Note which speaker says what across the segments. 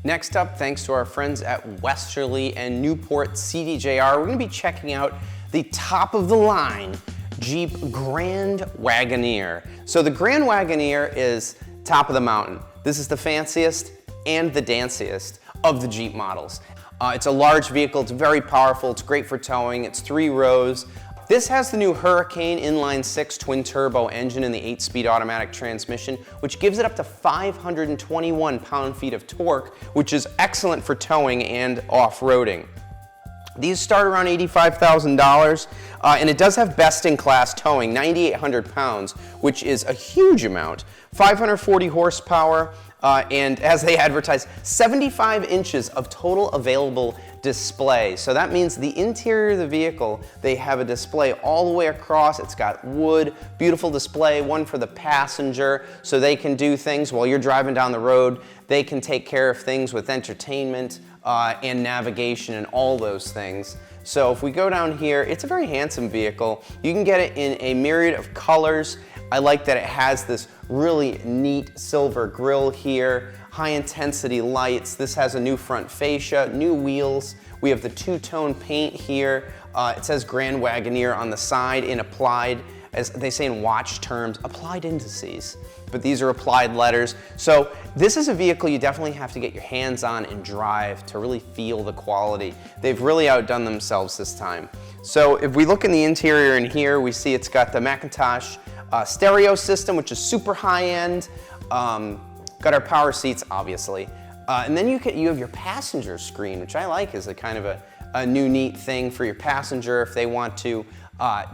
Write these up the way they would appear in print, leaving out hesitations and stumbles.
Speaker 1: Next up, thanks to our friends at Westerly and Newport CDJR, we're going to be checking out the top of the line Jeep Grand Wagoneer. So the Grand Wagoneer is top of the mountain. This is the fanciest and the danciest of the Jeep models. It's a large vehicle, it's very powerful, it's great for towing, it's 3 rows. This has the new Hurricane inline-6 twin-turbo engine and the 8-speed automatic transmission, which gives it up to 521 pound-feet of torque, which is excellent for towing and off-roading. These start around $85,000, and it does have best-in-class towing, 9,800 pounds, which is a huge amount. 540 horsepower, and as they advertise, 75 inches of total available display. So that means the interior of the vehicle, they have a display all the way across. It's got wood, beautiful display, one for the passenger, so they can do things while you're driving down the road. They can take care of things with entertainment and navigation and all those things. So if we go down here, it's a very handsome vehicle. You can get it in a myriad of colors. I like that it has this really neat silver grille here, high intensity lights. This has a new front fascia, new wheels. We have the two-tone paint here. It says Grand Wagoneer on the side in applied, as they say in watch terms, applied indices. But these are applied letters. So this is a vehicle you definitely have to get your hands on and drive to really feel the quality. They've really outdone themselves this time. So if we look in the interior in here, we see it's got the Macintosh stereo system, which is super high-end. Got our power seats, obviously. And then you have your passenger screen, which I like is a kind of a new neat thing for your passenger if they want to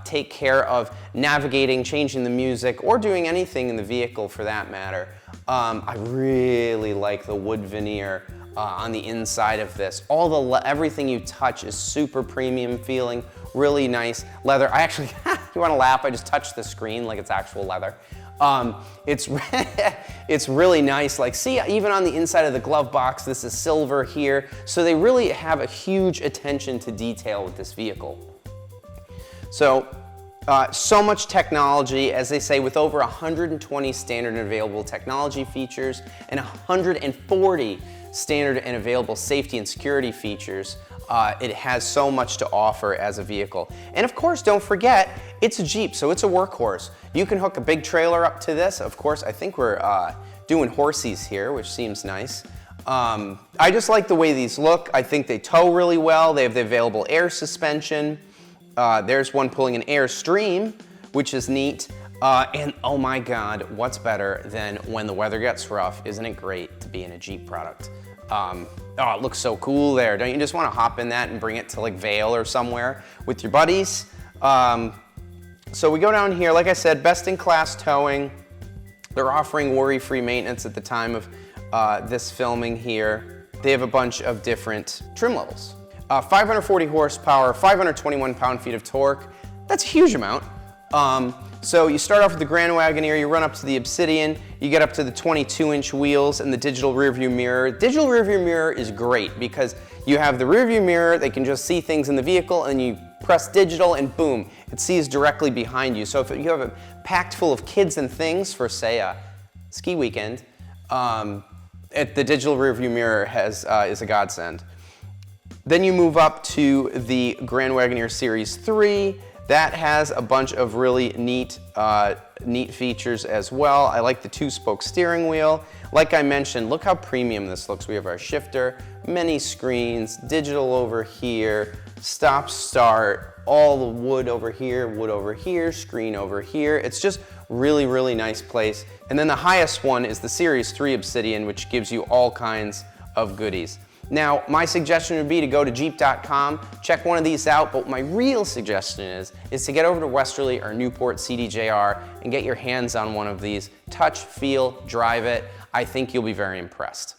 Speaker 1: take care of navigating, changing the music, or doing anything in the vehicle for that matter. I really like the wood veneer on the inside of this. Everything you touch is super premium feeling, really nice leather. I actually, you want to laugh, I just touched the screen like it's actual leather. It's really nice. Like, see, even on the inside of the glove box, this is silver here. So they really have a huge attention to detail with this vehicle. So, so much technology, as they say, with over 120 standard and available technology features and 140 standard and available safety and security features. It has so much to offer as a vehicle. And of course, don't forget, it's a Jeep, so it's a workhorse. You can hook a big trailer up to this. Of course, I think we're doing horsies here, which seems nice. I just like the way these look. I think they tow really well. They have the available air suspension. There's one pulling an Airstream, which is neat. And oh my God, what's better than when the weather gets rough? Isn't it great to be in a Jeep product? Oh, it looks so cool there. Don't you just want to hop in that and bring it to like Vail or somewhere with your buddies? So we go down here, like I said, best-in-class towing. They're offering worry-free maintenance at the time of this filming here. They have a bunch of different trim levels. 540 horsepower, 521 pound-feet of torque. That's a huge amount. So you start off with the Grand Wagoneer, you run up to the Obsidian, you get up to the 22-inch wheels and the digital rearview mirror. Digital rearview mirror is great because you have the rearview mirror, they can just see things in the vehicle, and you press digital and boom, it sees directly behind you. So if you have a packed full of kids and things for, say, a ski weekend, the digital rearview mirror is a godsend. Then you move up to the Grand Wagoneer Series 3. That has a bunch of really neat features as well. I like the 2-spoke steering wheel. Like I mentioned, look how premium this looks. We have our shifter, many screens, digital over here, stop start, all the wood over here, screen over here. It's just really, really nice place. And then the highest one is the Series 3 Obsidian, which gives you all kinds of goodies. Now, my suggestion would be to go to Jeep.com, check one of these out, but my real suggestion is to get over to Westerly or Newport CDJR and get your hands on one of these. Touch, feel, drive it. I think you'll be very impressed.